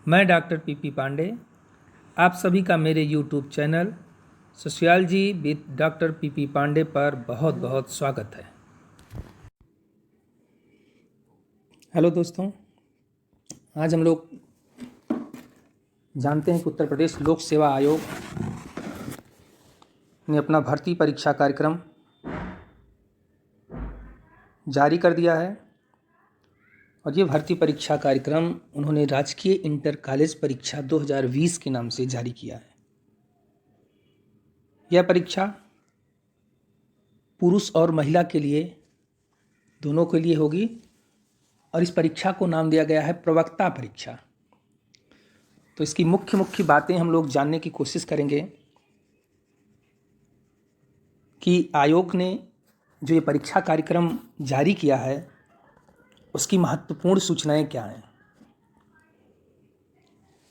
मैं doctor P P Pandey, आप सभी का मेरे YouTube channel sociology with doctor P P Pandey पर बहुत बहुत स्वागत है। हेलो दोस्तों, आज हम लोग जानते हैं कि उत्तर प्रदेश लोक सेवा आयोग ने अपना भर्ती परीक्षा कार्यक्रम जारी कर दिया है और ये भर्ती परीक्षा कार्यक्रम उन्होंने राजकीय इंटर कॉलेज परीक्षा 2020 के नाम से जारी किया है। यह परीक्षा पुरुष और महिला के लिए दोनों के लिए होगी और इस परीक्षा को नाम दिया गया है प्रवक्ता परीक्षा। तो इसकी मुख्य बातें हम लोग जानने की कोशिश करेंगे कि आयोग ने जो ये परीक्षा कार्यक्रम जारी किया है उसकी महत्वपूर्ण सूचनाएं क्या हैं।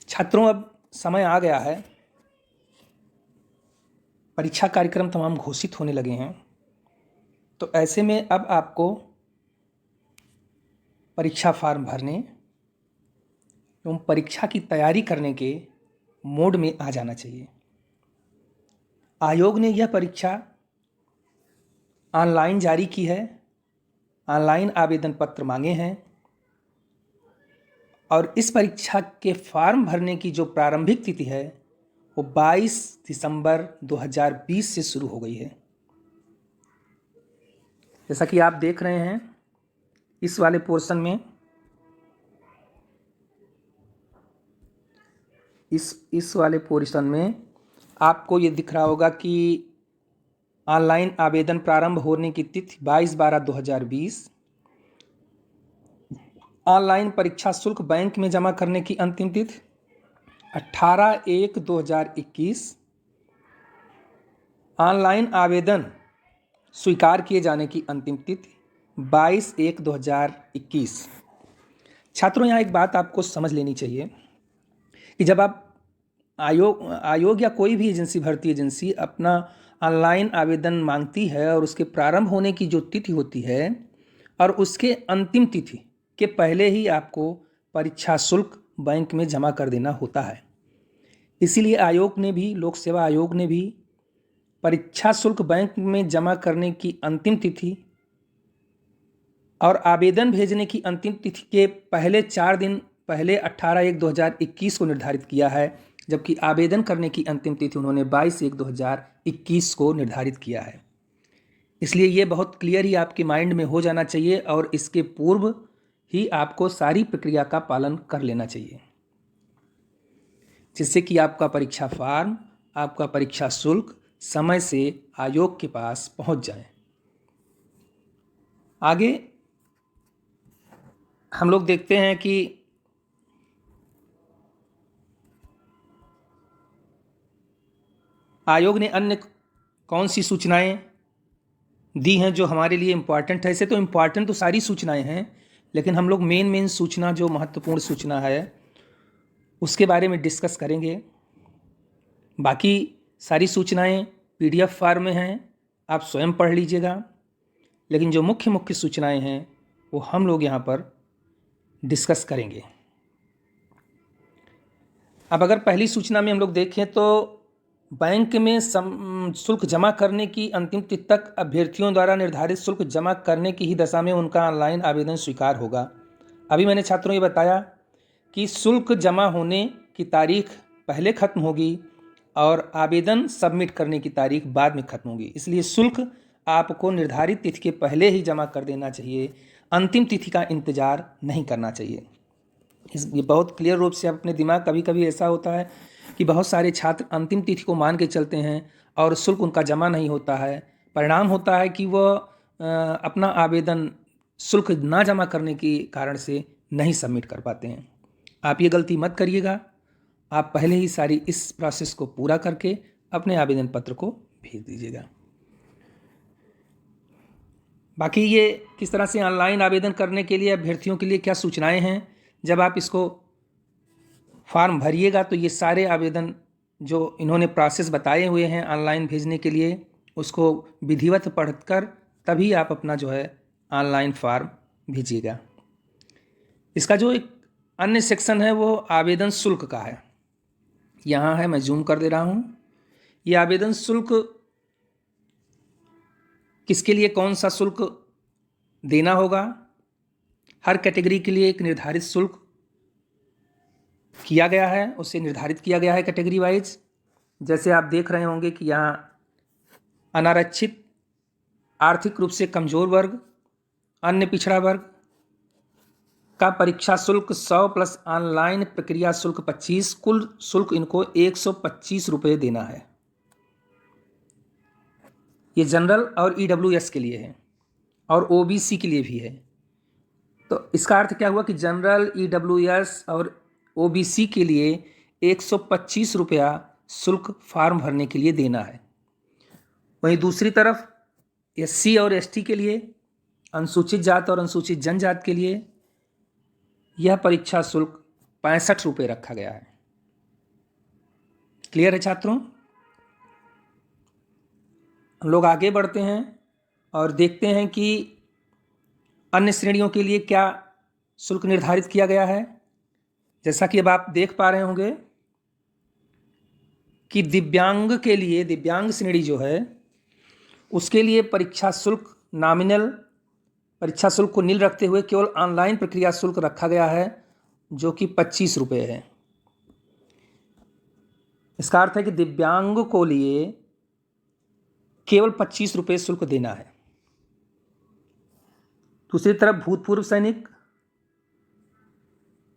छात्रों, अब समय आ गया है, परीक्षा कार्यक्रम तमाम घोषित होने लगे हैं, तो ऐसे में अब आपको परीक्षा फॉर्म भरने एवं परीक्षा की तैयारी करने के मोड में आ जाना चाहिए। आयोग ने यह परीक्षा ऑनलाइन जारी की है, ऑनलाइन आवेदन पत्र मांगे हैं और इस परीक्षा के फॉर्म भरने की जो प्रारंभिक तिथि है वो 22 दिसंबर 2020 से शुरू हो गई है। जैसा कि आप देख रहे हैं इस वाले पोर्शन में, इस वाले पोर्शन में आपको ये दिख रहा होगा कि ऑनलाइन आवेदन प्रारंभ होने की तिथि 22/12/2020। ऑनलाइन परीक्षा शुल्क बैंक में जमा करने की अंतिम तिथि 18/1/2021। ऑनलाइन आवेदन स्वीकार किए जाने की अंतिम तिथि 22/1/2021। छात्रों, यहाँ एक बात आपको समझ लेनी चाहिए कि जब आप आयोग या कोई भी एजेंसी, भर्ती एजेंसी अपना ऑनलाइन आवेदन मांगती है और उसके प्रारंभ होने की जो तिथि होती है और उसके अंतिम तिथि के पहले ही आपको परीक्षा शुल्क बैंक में जमा कर देना होता है। इसीलिए आयोग ने भी, लोक सेवा आयोग ने भी परीक्षा शुल्क बैंक में जमा करने की अंतिम तिथि और आवेदन भेजने की अंतिम तिथि के पहले 4 दिन पहले 18/1/2021 को निर्धारित किया है, जबकि आवेदन करने की अंतिम तिथि उन्होंने 22/1/2021 को निर्धारित किया है। इसलिए ये बहुत क्लियर ही आपके माइंड में हो जाना चाहिए और इसके पूर्व ही आपको सारी प्रक्रिया का पालन कर लेना चाहिए, जिससे कि आपका परीक्षा फॉर्म, आपका परीक्षा शुल्क समय से आयोग के पास पहुंच जाए। आगे हम लोग देखते हैं कि आयोग ने अन्य कौन सी सूचनाएं दी हैं जो हमारे लिए इम्पॉर्टेंट है। ऐसे तो इम्पॉर्टेंट तो सारी सूचनाएं हैं, लेकिन हम लोग मेन सूचना, जो महत्वपूर्ण सूचना है उसके बारे में डिस्कस करेंगे। बाकी सारी सूचनाएं PDF फॉर्म में हैं, आप स्वयं पढ़ लीजिएगा, लेकिन जो मुख्य सूचनाएं हैं वो हम लोग यहाँ पर डिस्कस करेंगे। अब अगर पहली सूचना में हम लोग देखें तो बैंक में शुल्क जमा करने की अंतिम तिथि तक अभ्यर्थियों द्वारा निर्धारित शुल्क जमा करने की ही दशा में उनका ऑनलाइन आवेदन स्वीकार होगा। अभी मैंने छात्रों ये बताया कि शुल्क जमा होने की तारीख पहले खत्म होगी और आवेदन सबमिट करने की तारीख बाद में खत्म होगी। इसलिए शुल्क आपको निर्धारित तिथि के पहले ही जमा कर देना चाहिए, अंतिम तिथि का इंतज़ार नहीं करना चाहिए। ये बहुत क्लियर रूप से आप अपने दिमाग, कभी ऐसा होता है कि बहुत सारे छात्र अंतिम तिथि को मान के चलते हैं और शुल्क उनका जमा नहीं होता है। परिणाम होता है कि वह अपना आवेदन शुल्क ना जमा करने के कारण से नहीं सबमिट कर पाते हैं। आप ये गलती मत करिएगा, आप पहले ही सारी इस प्रोसेस को पूरा करके अपने आवेदन पत्र को भेज दीजिएगा। बाकी ये किस तरह से ऑनलाइन आवेदन करने के लिए अभ्यर्थियों के लिए क्या सूचनाएं हैं, जब आप इसको फॉर्म भरिएगा तो ये सारे आवेदन जो इन्होंने प्रोसेस बताए हुए हैं ऑनलाइन भेजने के लिए, उसको विधिवत पढ़कर तभी आप अपना जो है ऑनलाइन फॉर्म भेजिएगा। इसका जो एक अन्य सेक्शन है वो आवेदन शुल्क का है। यहाँ है, मैं जूम कर दे रहा हूँ। ये आवेदन शुल्क किसके लिए, कौन सा शुल्क देना होगा। हर कैटेगरी के लिए एक निर्धारित शुल्क किया गया है, उसे निर्धारित किया गया है कैटेगरी वाइज। जैसे आप देख रहे होंगे कि यहाँ अनारक्षित, आर्थिक रूप से कमजोर वर्ग, अन्य पिछड़ा वर्ग का परीक्षा शुल्क 100 प्लस ऑनलाइन प्रक्रिया शुल्क 25, कुल शुल्क इनको 125 रुपये देना है। ये जनरल और ईडब्ल्यूएस के लिए है और ओबीसी के लिए भी है। तो इसका अर्थ क्या हुआ कि जनरल, ईडब्ल्यूएस और ओबीसी के लिए 125 रुपया शुल्क फॉर्म भरने के लिए देना है। वहीं दूसरी तरफ एससी और एसटी के लिए, अनुसूचित जात और अनुसूचित जनजात के लिए यह परीक्षा शुल्क 65 रुपये रखा गया है। क्लियर है छात्रों? हम लोग आगे बढ़ते हैं और देखते हैं कि अन्य श्रेणियों के लिए क्या शुल्क निर्धारित किया गया है। जैसा कि अब आप देख पा रहे होंगे कि दिव्यांग के लिए, दिव्यांग श्रेणी जो है उसके लिए परीक्षा शुल्क नॉमिनल, परीक्षा शुल्क को नील रखते हुए केवल ऑनलाइन प्रक्रिया शुल्क रखा गया है जो कि 25 रुपये है। इसका अर्थ है कि दिव्यांग को लिए केवल 25 रुपये शुल्क देना है। दूसरी तरफ भूतपूर्व सैनिक,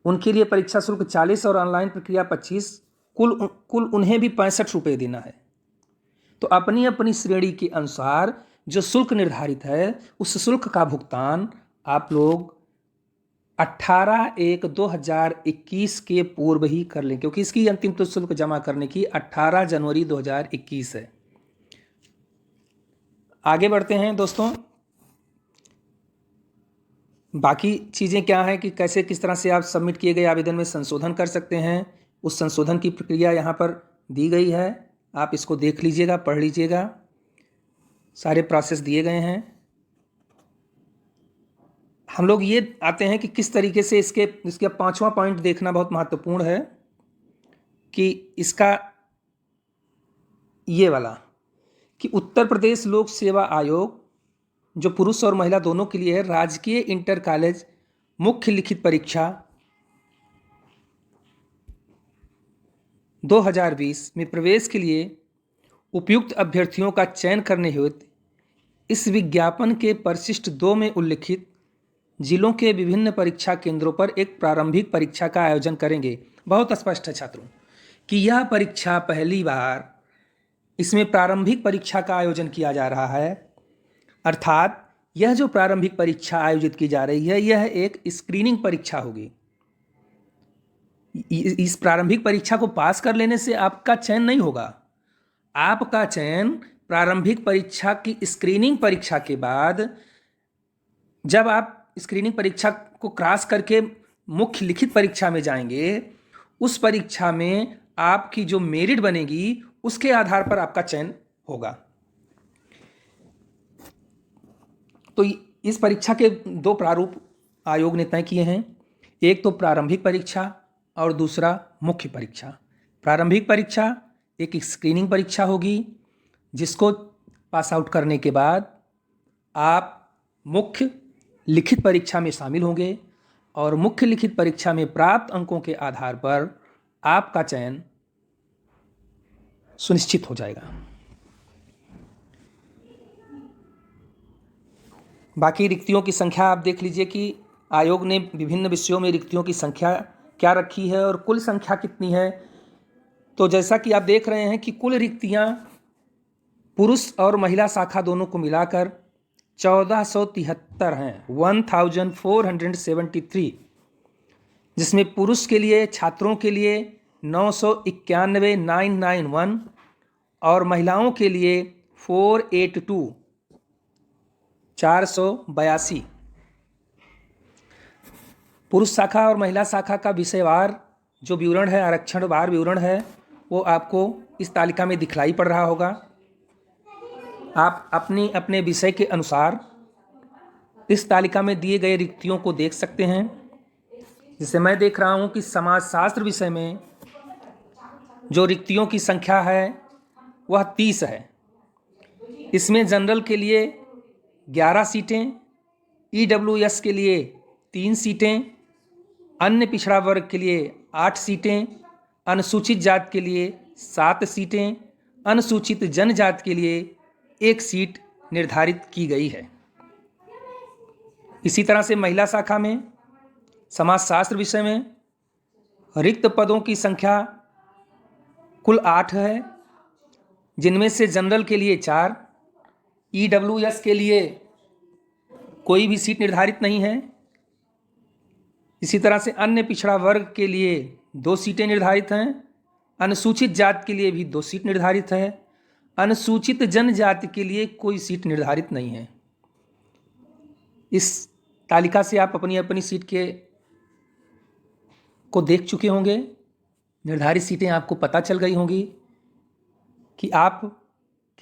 उनके लिए परीक्षा शुल्क 40 और ऑनलाइन प्रक्रिया 25, कुल उन्हें भी 65 रुपये देना है। तो अपनी अपनी श्रेणी के अनुसार जो शुल्क निर्धारित है उस शुल्क का भुगतान आप लोग 18/1/2021 के पूर्व ही कर लें, क्योंकि इसकी अंतिम तो शुल्क जमा करने की 18 जनवरी 2021 है। आगे बढ़ते हैं दोस्तों। बाकी चीज़ें क्या हैं कि कैसे किस तरह से आप सबमिट किए गए आवेदन में संशोधन कर सकते हैं, उस संशोधन की प्रक्रिया यहाँ पर दी गई है। आप इसको देख लीजिएगा, पढ़ लीजिएगा, सारे प्रोसेस दिए गए हैं। हम लोग ये आते हैं कि किस तरीके से इसके 5वां पॉइंट देखना बहुत महत्वपूर्ण है कि इसका ये वाला कि उत्तर प्रदेश लोक सेवा आयोग जो पुरुष और महिला दोनों के लिए है, राजकीय इंटर कॉलेज मुख्य लिखित परीक्षा 2020 में प्रवेश के लिए उपयुक्त अभ्यर्थियों का चयन करने हेतु इस विज्ञापन के परिशिष्ट 2 में उल्लिखित जिलों के विभिन्न परीक्षा केंद्रों पर एक प्रारंभिक परीक्षा का आयोजन करेंगे। बहुत स्पष्ट है छात्रों कि यह परीक्षा पहली बार इसमें प्रारंभिक परीक्षा का आयोजन किया जा रहा है। अर्थात यह जो प्रारंभिक परीक्षा आयोजित की जा रही है यह एक स्क्रीनिंग परीक्षा होगी। इस प्रारंभिक परीक्षा को पास कर लेने से आपका चयन नहीं होगा। आपका चयन प्रारंभिक परीक्षा की स्क्रीनिंग परीक्षा के बाद, जब आप स्क्रीनिंग परीक्षा को क्रॉस करके मुख्य लिखित परीक्षा में जाएंगे, उस परीक्षा में आपकी जो मेरिट बनेगी उसके आधार पर आपका चयन होगा। तो इस परीक्षा के 2 प्रारूप आयोग ने तय किए हैं, एक तो प्रारंभिक परीक्षा और दूसरा मुख्य परीक्षा। प्रारंभिक परीक्षा एक स्क्रीनिंग परीक्षा होगी जिसको पास आउट करने के बाद आप मुख्य लिखित परीक्षा में शामिल होंगे और मुख्य लिखित परीक्षा में प्राप्त अंकों के आधार पर आपका चयन सुनिश्चित हो जाएगा। बाकी रिक्तियों की संख्या आप देख लीजिए कि आयोग ने विभिन्न विषयों में रिक्तियों की संख्या क्या रखी है और कुल संख्या कितनी है। तो जैसा कि आप देख रहे हैं कि कुल रिक्तियां पुरुष और महिला शाखा दोनों को मिलाकर 1473 हैं, 1473, जिसमें पुरुष के लिए छात्रों के लिए 991 और महिलाओं के लिए 482 पुरुष शाखा और महिला शाखा का विषयवार जो विवरण है, आरक्षण वार विवरण है, वो आपको इस तालिका में दिखलाई पड़ रहा होगा। आप अपने विषय के अनुसार इस तालिका में दिए गए रिक्तियों को देख सकते हैं। जैसे मैं देख रहा हूँ कि समाजशास्त्र विषय में जो रिक्तियों की संख्या है वह 30 है। इसमें जनरल के लिए 11 सीटें, EWS के लिए 3 सीटें, अन्य पिछड़ा वर्ग के लिए 8 सीटें, अनुसूचित जाति के लिए 7 सीटें, अनुसूचित जनजाति के लिए 1 सीट निर्धारित की गई है। इसी तरह से महिला शाखा में समाजशास्त्र विषय में रिक्त पदों की संख्या कुल 8 है, जिनमें से जनरल के लिए 4, EWS के लिए कोई भी सीट निर्धारित नहीं है। इसी तरह से अन्य पिछड़ा वर्ग के लिए 2 सीटें निर्धारित हैं, अनुसूचित जाति के लिए भी 2 सीट निर्धारित है, अनुसूचित जनजाति के लिए कोई सीट निर्धारित नहीं है। इस तालिका से आप अपनी अपनी सीट को देख चुके होंगे, निर्धारित सीटें आपको पता चल गई होंगी कि आप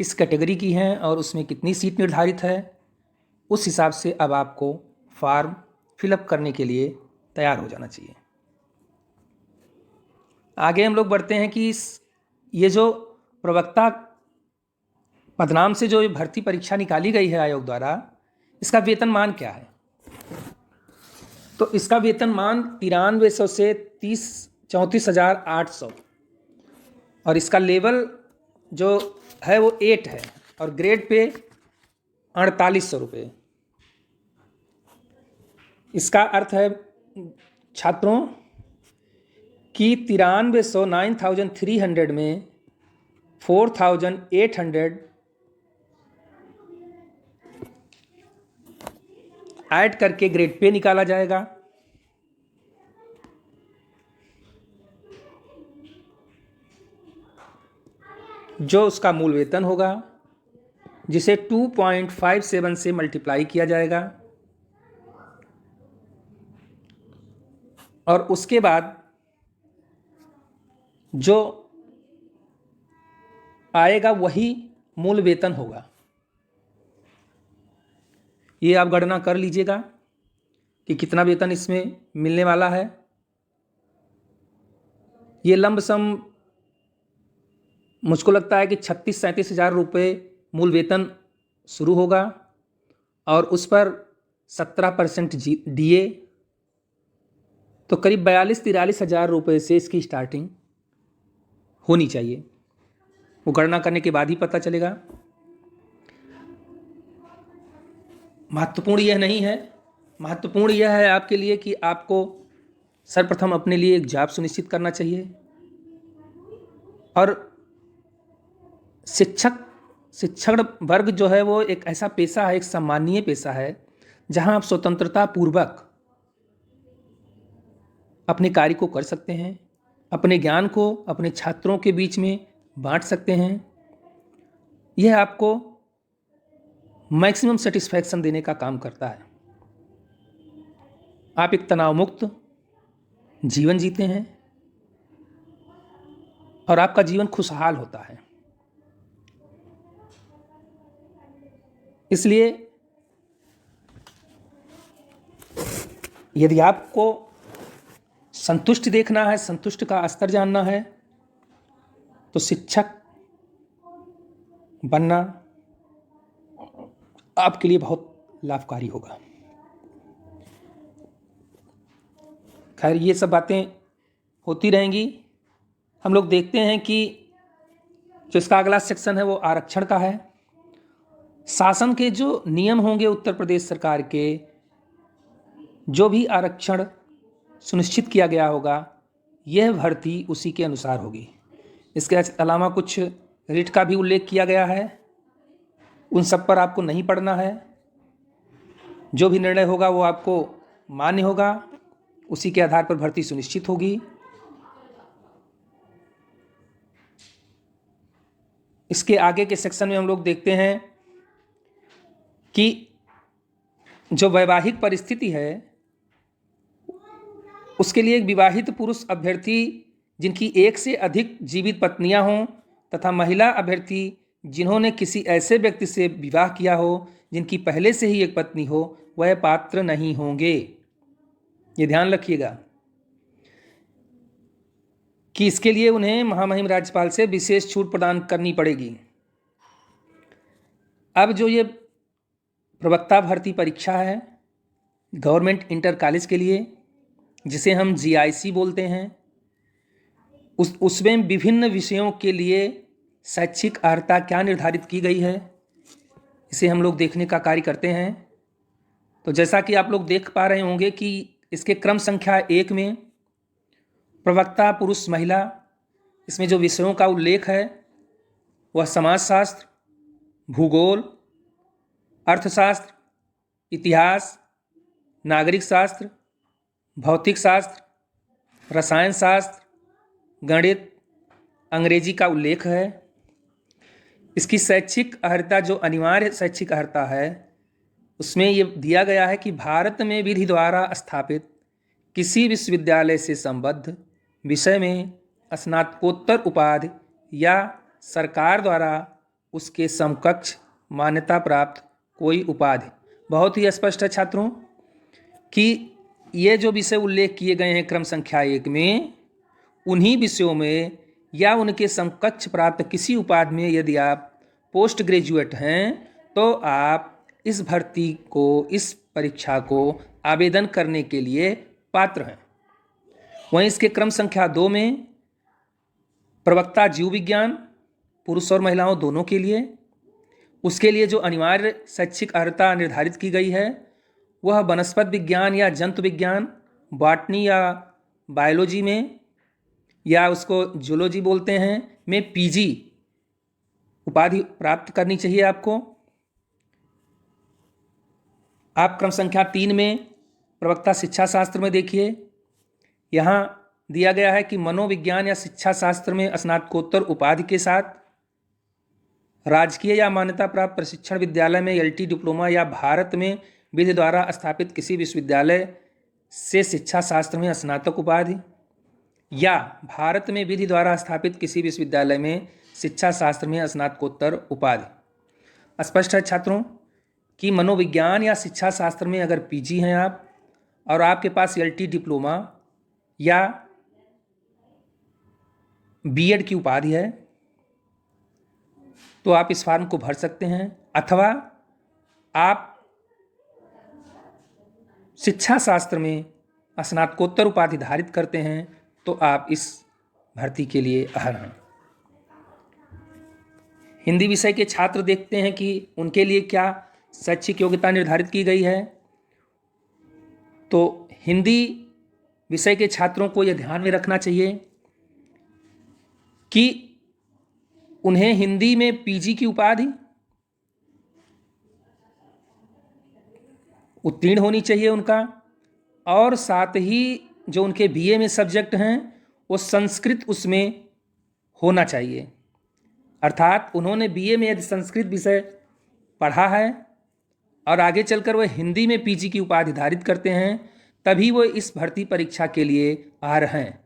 किस कैटेगरी की हैं और उसमें कितनी सीट निर्धारित है। उस हिसाब से अब आपको फॉर्म फिलअप करने के लिए तैयार हो जाना चाहिए। आगे हम लोग बढ़ते हैं कि ये जो प्रवक्ता पदनाम से जो भर्ती परीक्षा निकाली गई है आयोग द्वारा, इसका वेतनमान क्या है? तो इसका वेतनमान 9300 से 34,800 और इसका लेवल जो है वो 8 है और ग्रेड पे 4800 रुपये। इसका अर्थ है छात्रों कि 9300 9300 में 4800 ऐड करके ग्रेड पे निकाला जाएगा। जो उसका मूल वेतन होगा, जिसे 2.57 से मल्टीप्लाई किया जाएगा और उसके बाद जो आएगा वही मूल वेतन होगा। ये आप गणना कर लीजिएगा कि कितना वेतन इसमें मिलने वाला है। ये लंबसम मुझको लगता है कि 36-37 हज़ार रुपये मूल वेतन शुरू होगा और उस पर 17% DA, तो करीब 42-43 हज़ार रुपये से इसकी स्टार्टिंग होनी चाहिए। वो गणना करने के बाद ही पता चलेगा। महत्वपूर्ण यह नहीं है, महत्वपूर्ण यह है आपके लिए कि आपको सर्वप्रथम अपने लिए एक जॉब सुनिश्चित करना चाहिए और शिक्षण वर्ग जो है वो एक ऐसा पेशा है, एक सम्मानीय पेशा है जहां आप स्वतंत्रता पूर्वक अपने कार्य को कर सकते हैं, अपने ज्ञान को अपने छात्रों के बीच में बांट सकते हैं। यह आपको मैक्सिमम सेटिस्फैक्शन देने का काम करता है। आप एक तनाव मुक्त जीवन जीते हैं और आपका जीवन खुशहाल होता है। इसलिए यदि आपको संतुष्ट देखना है, संतुष्ट का स्तर जानना है, तो शिक्षक बनना आपके लिए बहुत लाभकारी होगा। खैर, ये सब बातें होती रहेंगी। हम लोग देखते हैं कि जो इसका अगला सेक्शन है वो आरक्षण का है। शासन के जो नियम होंगे उत्तर प्रदेश सरकार के, जो भी आरक्षण सुनिश्चित किया गया होगा, यह भर्ती उसी के अनुसार होगी। इसके अलावा कुछ रिट का भी उल्लेख किया गया है, उन सब पर आपको नहीं पढ़ना है। जो भी निर्णय होगा वो आपको मान्य होगा, उसी के आधार पर भर्ती सुनिश्चित होगी। इसके आगे के सेक्शन में हम लोग देखते हैं कि जो वैवाहिक परिस्थिति है उसके लिए एक विवाहित पुरुष अभ्यर्थी जिनकी एक से अधिक जीवित पत्नियां हों तथा महिला अभ्यर्थी जिन्होंने किसी ऐसे व्यक्ति से विवाह किया हो जिनकी पहले से ही एक पत्नी हो, वह पात्र नहीं होंगे। ये ध्यान रखिएगा। कि इसके लिए उन्हें महामहिम राज्यपाल से विशेष छूट प्रदान करनी पड़ेगी। अब जो ये प्रवक्ता भर्ती परीक्षा है गवर्नमेंट इंटर कॉलेज के लिए, जिसे हम GIC बोलते हैं, उसमें विभिन्न विषयों के लिए शैक्षिक अर्हता क्या निर्धारित की गई है, इसे हम लोग देखने का कार्य करते हैं। तो जैसा कि आप लोग देख पा रहे होंगे कि इसके क्रम संख्या 1 में प्रवक्ता पुरुष महिला, इसमें जो विषयों का उल्लेख है वह समाजशास्त्र, भूगोल, अर्थशास्त्र, इतिहास, नागरिक शास्त्र, भौतिक शास्त्र, रसायन शास्त्र, गणित, अंग्रेजी का उल्लेख है। इसकी शैक्षिक अर्हता, जो अनिवार्य शैक्षिक अर्हता है, उसमें ये दिया गया है कि भारत में विधि द्वारा स्थापित किसी विश्वविद्यालय से संबद्ध विषय में स्नातकोत्तर उपाधि या सरकार द्वारा उसके समकक्ष मान्यता प्राप्त कोई उपाधि। बहुत ही स्पष्ट है छात्रों कि ये जो विषय उल्लेख किए गए हैं क्रम संख्या 1 में, उन्हीं विषयों में या उनके समकक्ष प्राप्त किसी उपाधि में यदि आप पोस्ट ग्रेजुएट हैं तो आप इस भर्ती को, इस परीक्षा को आवेदन करने के लिए पात्र हैं। वहीं इसके क्रम संख्या 2 में प्रवक्ता जीव विज्ञान, पुरुष और महिलाओं दोनों के लिए, उसके लिए जो अनिवार्य शैक्षिक अर्हता निर्धारित की गई है वह वनस्पति विज्ञान या जंतु विज्ञान, बॉटनी या बायोलॉजी में, या उसको जूलॉजी बोलते हैं, में PG उपाधि प्राप्त करनी चाहिए आपको। आप क्रम संख्या 3 में प्रवक्ता शिक्षा शास्त्र में देखिए, यहाँ दिया गया है कि मनोविज्ञान या शिक्षा शास्त्र में स्नातकोत्तर उपाधि के साथ राजकीय या मान्यता प्राप्त प्रशिक्षण विद्यालय में LT डिप्लोमा या भारत में विधि द्वारा स्थापित किसी विश्वविद्यालय से शिक्षा शास्त्र में स्नातक उपाधि, या भारत में विधि द्वारा स्थापित किसी विश्वविद्यालय में शिक्षा शास्त्र में स्नातकोत्तर उपाधि। स्पष्ट है छात्रों कि मनोविज्ञान या शिक्षा शास्त्र में अगर PG हैं आप और आपके पास LT डिप्लोमा या B.Ed की उपाधि है तो आप इस फॉर्म को भर सकते हैं, अथवा आप शिक्षा शास्त्र में स्नातकोत्तर उपाधि धारित करते हैं तो आप इस भर्ती के लिए अर्ह हैं। हिंदी विषय के छात्र देखते हैं कि उनके लिए क्या शैक्षिक योग्यता निर्धारित की गई है। तो हिंदी विषय के छात्रों को यह ध्यान में रखना चाहिए कि उन्हें हिंदी में PG की उपाधि उत्तीर्ण होनी चाहिए उनका, और साथ ही जो उनके BA में सब्जेक्ट हैं वो संस्कृत उसमें होना चाहिए। अर्थात उन्होंने BA में यदि संस्कृत विषय पढ़ा है और आगे चलकर वह हिंदी में PG की उपाधि धारित करते हैं तभी वो इस भर्ती परीक्षा के लिए अर्ह हैं।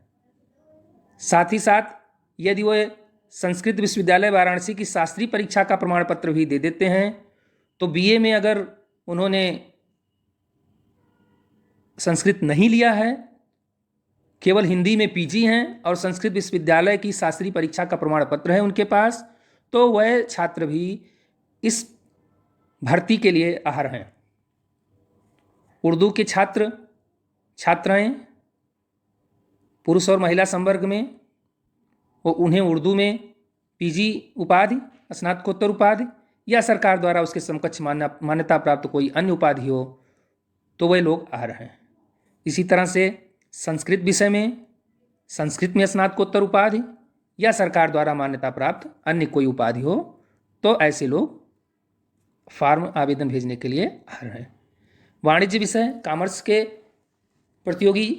साथ ही साथ यदि वह संस्कृत विश्वविद्यालय वाराणसी की शास्त्रीय परीक्षा का प्रमाण पत्र भी दे देते हैं तो BA में अगर उन्होंने संस्कृत नहीं लिया है, केवल हिंदी में PG हैं और संस्कृत विश्वविद्यालय की शास्त्रीय परीक्षा का प्रमाण पत्र है उनके पास, तो वह छात्र भी इस भर्ती के लिए अर्ह हैं। उर्दू के छात्र छात्राएं पुरुष और महिला संवर्ग में, वो उन्हें उर्दू में PG उपाधि, स्नातकोत्तर उपाधि या सरकार द्वारा उसके समकक्ष मान्यता प्राप्त कोई अन्य उपाधि हो तो वह लोग अर्ह हैं। इसी तरह से संस्कृत विषय में संस्कृत में स्नातकोत्तर उपाधि या सरकार द्वारा मान्यता प्राप्त अन्य कोई उपाधि हो तो ऐसे लोग फॉर्म आवेदन भेजने के लिए अर्ह हैं। वाणिज्य विषय कॉमर्स के प्रतियोगी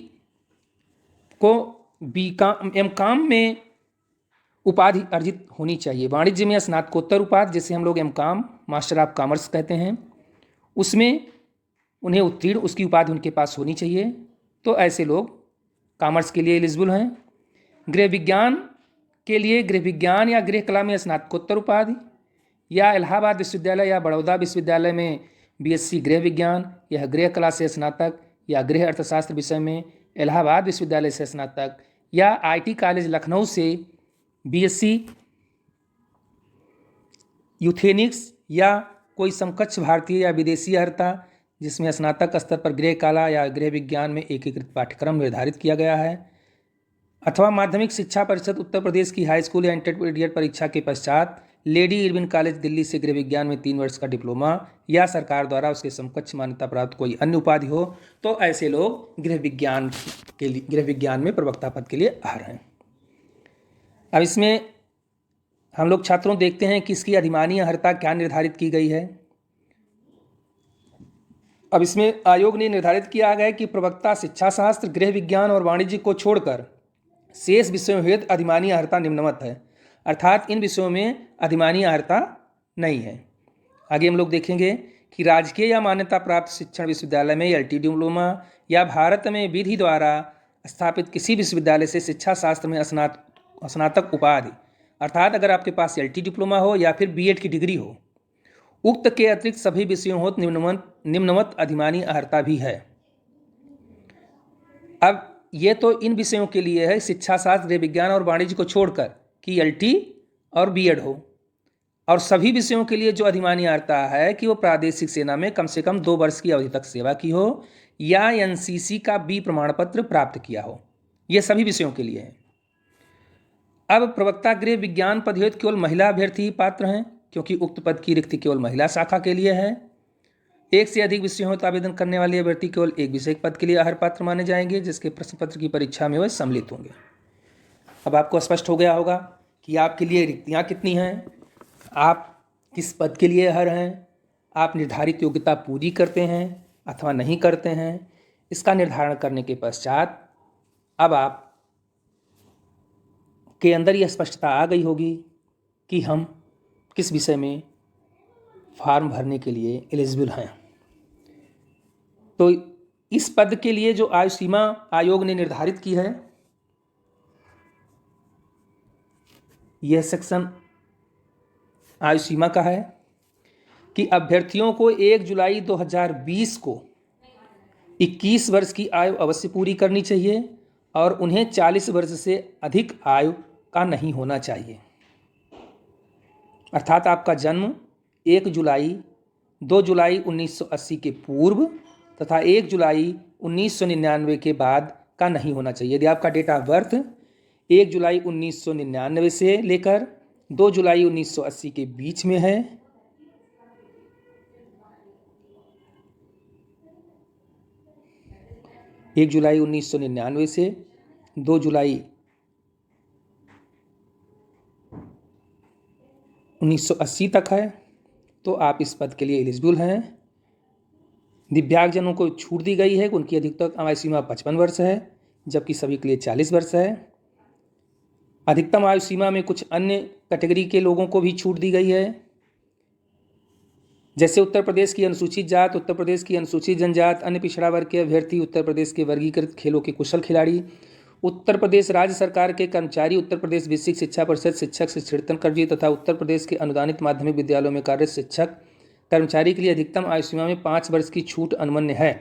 को BCom MCom में उपाधि अर्जित होनी चाहिए। वाणिज्य में स्नातकोत्तर उपाधि जिसे हम लोग MCom मास्टर ऑफ कॉमर्स कहते हैं, उसमें उन्हें उत्तीर्ण उसकी उपाधि उनके पास होनी चाहिए, तो ऐसे लोग कॉमर्स के लिए एलिजिबल हैं। गृह विज्ञान के लिए गृह विज्ञान या गृह कला में स्नातकोत्तर उपाधि, या इलाहाबाद विश्वविद्यालय या बड़ौदा विश्वविद्यालय में BSc गृह विज्ञान या गृह कला से स्नातक, या गृह अर्थशास्त्र विषय में इलाहाबाद विश्वविद्यालय से स्नातक, या आईटी कॉलेज लखनऊ से बीएससी यूथेनिक्स या कोई समकक्ष भारतीय या विदेशी अर्हता जिसमें स्नातक स्तर पर गृह कला या गृह विज्ञान में एकीकृत पाठ्यक्रम निर्धारित किया गया है, अथवा माध्यमिक शिक्षा परिषद उत्तर प्रदेश की हाई स्कूल या इंटरमीडिएट परीक्षा के पश्चात लेडी इरविन कॉलेज दिल्ली से गृह विज्ञान में 3 वर्ष का डिप्लोमा या सरकार द्वारा उसके समकक्ष मान्यता प्राप्त कोई अन्य उपाधि हो, तो ऐसे लोग गृह विज्ञान में प्रवक्ता पद के लिए अर्ह हैं। अब इसमें हम लोग छात्रों देखते हैं कि इसकी अधिमानी अर्हता क्या निर्धारित की गई है। अब इसमें आयोग ने निर्धारित किया गया है कि प्रवक्ता शिक्षा शास्त्र, गृह विज्ञान और वाणिज्य को छोड़कर शेष विषयों हेतु अधिमानी अर्हता निम्नवत है, अर्थात इन विषयों में अधिमानी अर्हता नहीं है। आगे हम लोग देखेंगे कि राजकीय या मान्यता प्राप्त शिक्षण विश्वविद्यालय में एलटी डिप्लोमा या भारत में विधि द्वारा स्थापित किसी विश्वविद्यालय से शिक्षा शास्त्र में स्नातक उपाधि, अर्थात अगर आपके पास एलटी डिप्लोमा हो या फिर बीएड की डिग्री हो, उक्त के अतिरिक्त सभी विषयों हो निम्नवत अधिमानी अर्हता भी है। अब ये तो इन विषयों के लिए है, शिक्षा शास्त्र, गृह विज्ञान और वाणिज्य को छोड़कर कि एलटी और बीएड हो, और सभी विषयों के लिए जो अधिमानी अर्हता है कि वो प्रादेशिक सेना में कम से कम 2 वर्ष की अवधि तक सेवा की हो या एनसीसी का बी प्रमाण पत्र प्राप्त किया हो, ये सभी विषयों के लिए है। अब प्रवक्ता गृह विज्ञान पद हेतु केवल महिला अभ्यर्थी ही पात्र हैं, क्योंकि उक्त पद की रिक्ति केवल महिला शाखा के लिए है। एक से अधिक विषयों हेतु आवेदन करने वाले अभ्यर्थी केवल एक विषय पद के लिए अर्ह पात्र माने जाएंगे, जिसके प्रश्न पत्र की परीक्षा में वह सम्मिलित होंगे। अब आपको स्पष्ट हो गया होगा कि आपके लिए रिक्तियाँ कितनी हैं, आप किस पद के लिए अर्ह हैं, आप निर्धारित योग्यता पूरी करते हैं अथवा नहीं करते हैं। इसका निर्धारण करने के पश्चात अब आप के अंदर यह स्पष्टता आ गई होगी कि हम किस विषय में फॉर्म भरने के लिए एलिजिबल हैं। तो इस पद के लिए जो आयु सीमा आयोग ने निर्धारित की है, यह सेक्शन आयु सीमा का है कि अभ्यर्थियों को 1 जुलाई 2020 को 21 वर्ष की आयु अवश्य पूरी करनी चाहिए और उन्हें 40 वर्ष से अधिक आयु का नहीं होना चाहिए। अर्थात आपका जन्म 1 जुलाई 2 जुलाई 1980 के पूर्व तथा 1 जुलाई 1999 के बाद का नहीं होना चाहिए। यदि आपका डेट ऑफ बर्थ 1 जुलाई 1999 से लेकर 2 जुलाई 1980 के बीच में है, एक जुलाई 1999 से 2 जुलाई 1980 तक है, तो आप इस पद के लिए एलिजिबल हैं। दिव्यांगजनों को छूट दी गई है कि उनकी अधिकतम आयु सीमा 55 वर्ष है, जबकि सभी के लिए 40 वर्ष है। अधिकतम आयु सीमा में कुछ अन्य कैटेगरी के लोगों को भी छूट दी गई है, जैसे उत्तर प्रदेश की अनुसूचित जात, उत्तर प्रदेश की अनुसूचित जनजात, अन्य पिछड़ा वर्ग के अभ्यर्थी, उत्तर प्रदेश के वर्गीकृत खेलों के कुशल खिलाड़ी, उत्तर प्रदेश राज्य सरकार के कर्मचारी, उत्तर प्रदेश बेसिक शिक्षा परिषद शिक्षक शिक्षण कर्मचारी तथा उत्तर प्रदेश के अनुदानित माध्यमिक विद्यालयों में कार्यरत शिक्षक कर्मचारी के लिए अधिकतम आयु सीमा में 5 वर्ष की छूट अनुमन्य है,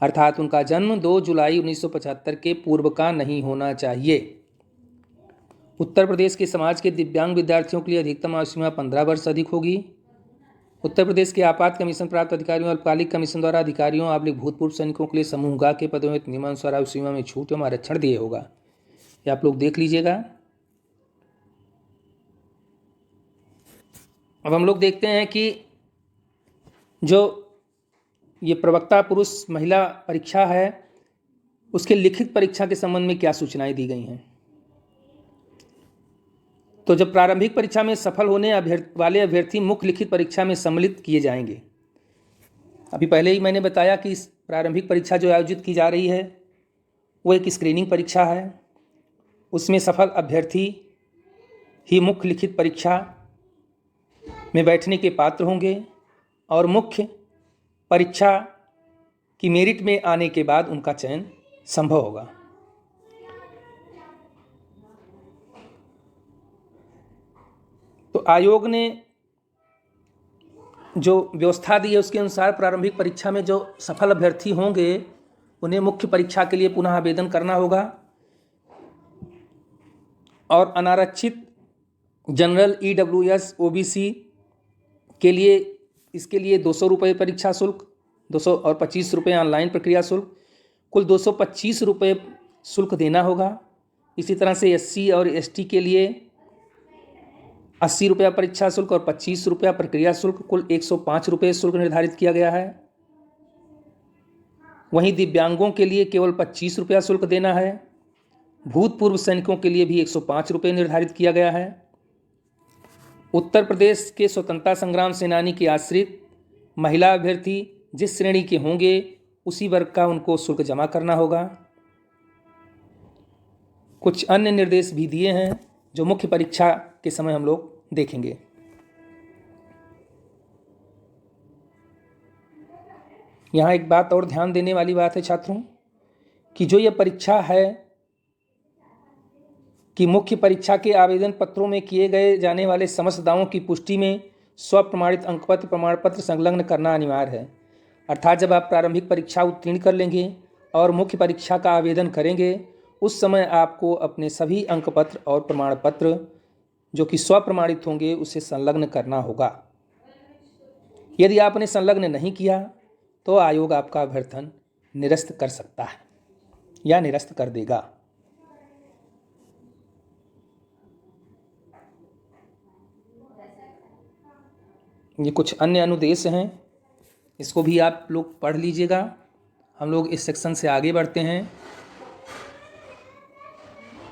अर्थात उनका जन्म 2 जुलाई 1975 के पूर्व का नहीं होना चाहिए। उत्तर प्रदेश के समाज के दिव्यांग विद्यार्थियों के लिए अधिकतम आयु सीमा 15 वर्ष अधिक होगी। उत्तर प्रदेश के आपात कमीशन प्राप्त अधिकारियों और अल्पकालिक कमीशन द्वारा अधिकारियों भूतपूर्व सैनिकों के लिए समूह ग के पदों में नियमानुसार आयु सीमा में छूट एवं आरक्षण दिए होगा। ये आप लोग देख लीजिएगा। अब हम लोग देखते हैं कि जो ये प्रवक्ता पुरुष महिला परीक्षा है, उसके लिखित परीक्षा के संबंध में क्या सूचनाएं दी गई हैं। तो जब प्रारंभिक परीक्षा में सफल होने वाले अभ्यर्थी मुख्य लिखित परीक्षा में सम्मिलित किए जाएंगे। अभी पहले ही मैंने बताया कि इस प्रारंभिक परीक्षा जो आयोजित की जा रही है वो एक स्क्रीनिंग परीक्षा है। उसमें सफल अभ्यर्थी ही मुख्य लिखित परीक्षा में बैठने के पात्र होंगे और मुख्य परीक्षा की मेरिट में आने के बाद उनका चयन संभव होगा। तो आयोग ने जो व्यवस्था दी है उसके अनुसार प्रारंभिक परीक्षा में जो सफल अभ्यर्थी होंगे उन्हें मुख्य परीक्षा के लिए पुनः आवेदन करना होगा। और अनारक्षित जनरल EWS OBC के लिए इसके लिए 200 रुपये परीक्षा शुल्क, 200 और 25 रुपये ऑनलाइन प्रक्रिया शुल्क, कुल 225 रुपये शुल्क देना होगा। इसी तरह से SC और ST के लिए 80 रुपया परीक्षा शुल्क और 25 रुपया प्रक्रिया शुल्क, कुल 105 रुपये शुल्क निर्धारित किया गया है। वहीं दिव्यांगों के लिए केवल 25 रुपया शुल्क देना है। भूतपूर्व सैनिकों के लिए भी 105 रुपये निर्धारित किया गया है। उत्तर प्रदेश के स्वतंत्रता संग्राम सेनानी के आश्रित महिला अभ्यर्थी जिस श्रेणी के होंगे उसी वर्ग का उनको शुल्क जमा करना होगा। कुछ अन्य निर्देश भी दिए हैं जो मुख्य परीक्षा के समय हम लोग देखेंगे। यहाँ एक बात और ध्यान देने वाली बात है छात्रों कि जो ये परीक्षा है कि मुख्य परीक्षा के आवेदन पत्रों में किए गए जाने वाले समस्त दावों की पुष्टि में स्वप्रमाणित अंकपत्र प्रमाण पत्र संलग्न करना अनिवार्य है। अर्थात जब आप प्रारंभिक परीक्षा उत्तीर्ण कर लेंगे और मुख्य परीक्षा का आवेदन करेंगे उस समय आपको अपने सभी अंकपत्र और प्रमाण पत्र जो कि स्वप्रमाणित होंगे उसे संलग्न करना होगा। यदि आपने संलग्न नहीं किया तो आयोग आपका अभ्यर्थन निरस्त कर सकता है या निरस्त कर देगा। ये कुछ अन्य अनुदेश हैं, इसको भी आप लोग पढ़ लीजिएगा। हम लोग इस सेक्शन से आगे बढ़ते हैं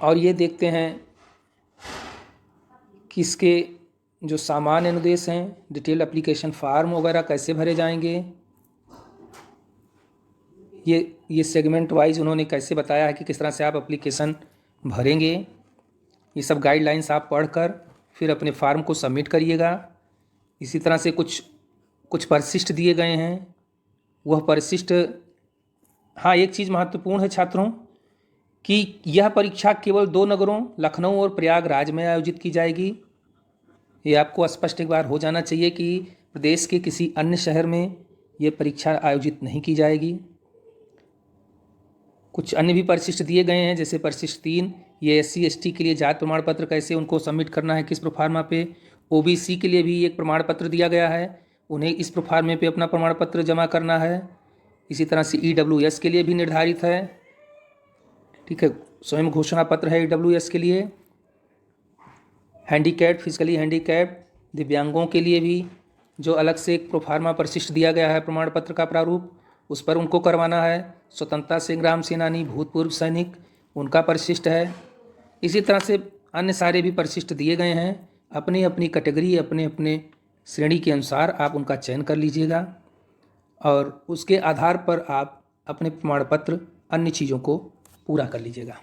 और ये देखते हैं कि इसके जो सामान्य अनुदेश हैं, डिटेल एप्लीकेशन फार्म वगैरह कैसे भरे जाएंगे, ये सेगमेंट वाइज उन्होंने कैसे बताया है कि किस तरह से आप एप्लीकेशन भरेंगे। ये सब गाइडलाइंस आप पढ़कर फिर अपने फार्म को सबमिट करिएगा। इसी तरह से कुछ परिशिष्ट दिए गए हैं, वह परिशिष्ट, हाँ एक चीज़ महत्वपूर्ण है छात्रों कि यह परीक्षा केवल 2 नगरों लखनऊ और प्रयागराज में आयोजित की जाएगी। ये आपको स्पष्ट एक बार हो जाना चाहिए कि प्रदेश के किसी अन्य शहर में ये परीक्षा आयोजित नहीं की जाएगी। कुछ अन्य भी परिशिष्ट दिए गए हैं, जैसे परिशिष्ट 3, ये SC ST के लिए जाति प्रमाण पत्र कैसे उनको सबमिट करना है, किस प्रोफार्मा पे। OBC के लिए भी एक प्रमाण पत्र दिया गया है, उन्हें इस प्रोफार्मे पे अपना प्रमाण पत्र जमा करना है। इसी तरह से EWS के लिए भी निर्धारित है, ठीक है, स्वयं घोषणा पत्र है EWS के लिए। हैंडीकैप्ड, फिजिकली हैंडीकैप्ड दिव्यांगों के लिए भी जो अलग से एक प्रोफार्मा परिशिष्ट दिया गया है प्रमाण पत्र का प्रारूप, उस पर उनको करवाना है। स्वतंत्रता संग्राम सेनानी, भूतपूर्व सैनिक, उनका परिशिष्ट है। इसी तरह से अन्य सारे भी परिशिष्ट दिए गए हैं। अपनी अपनी कैटेगरी, अपने अपने श्रेणी के अनुसार आप उनका चयन कर लीजिएगा और उसके आधार पर आप अपने प्रमाण पत्र अन्य चीज़ों को पूरा कर लीजिएगा।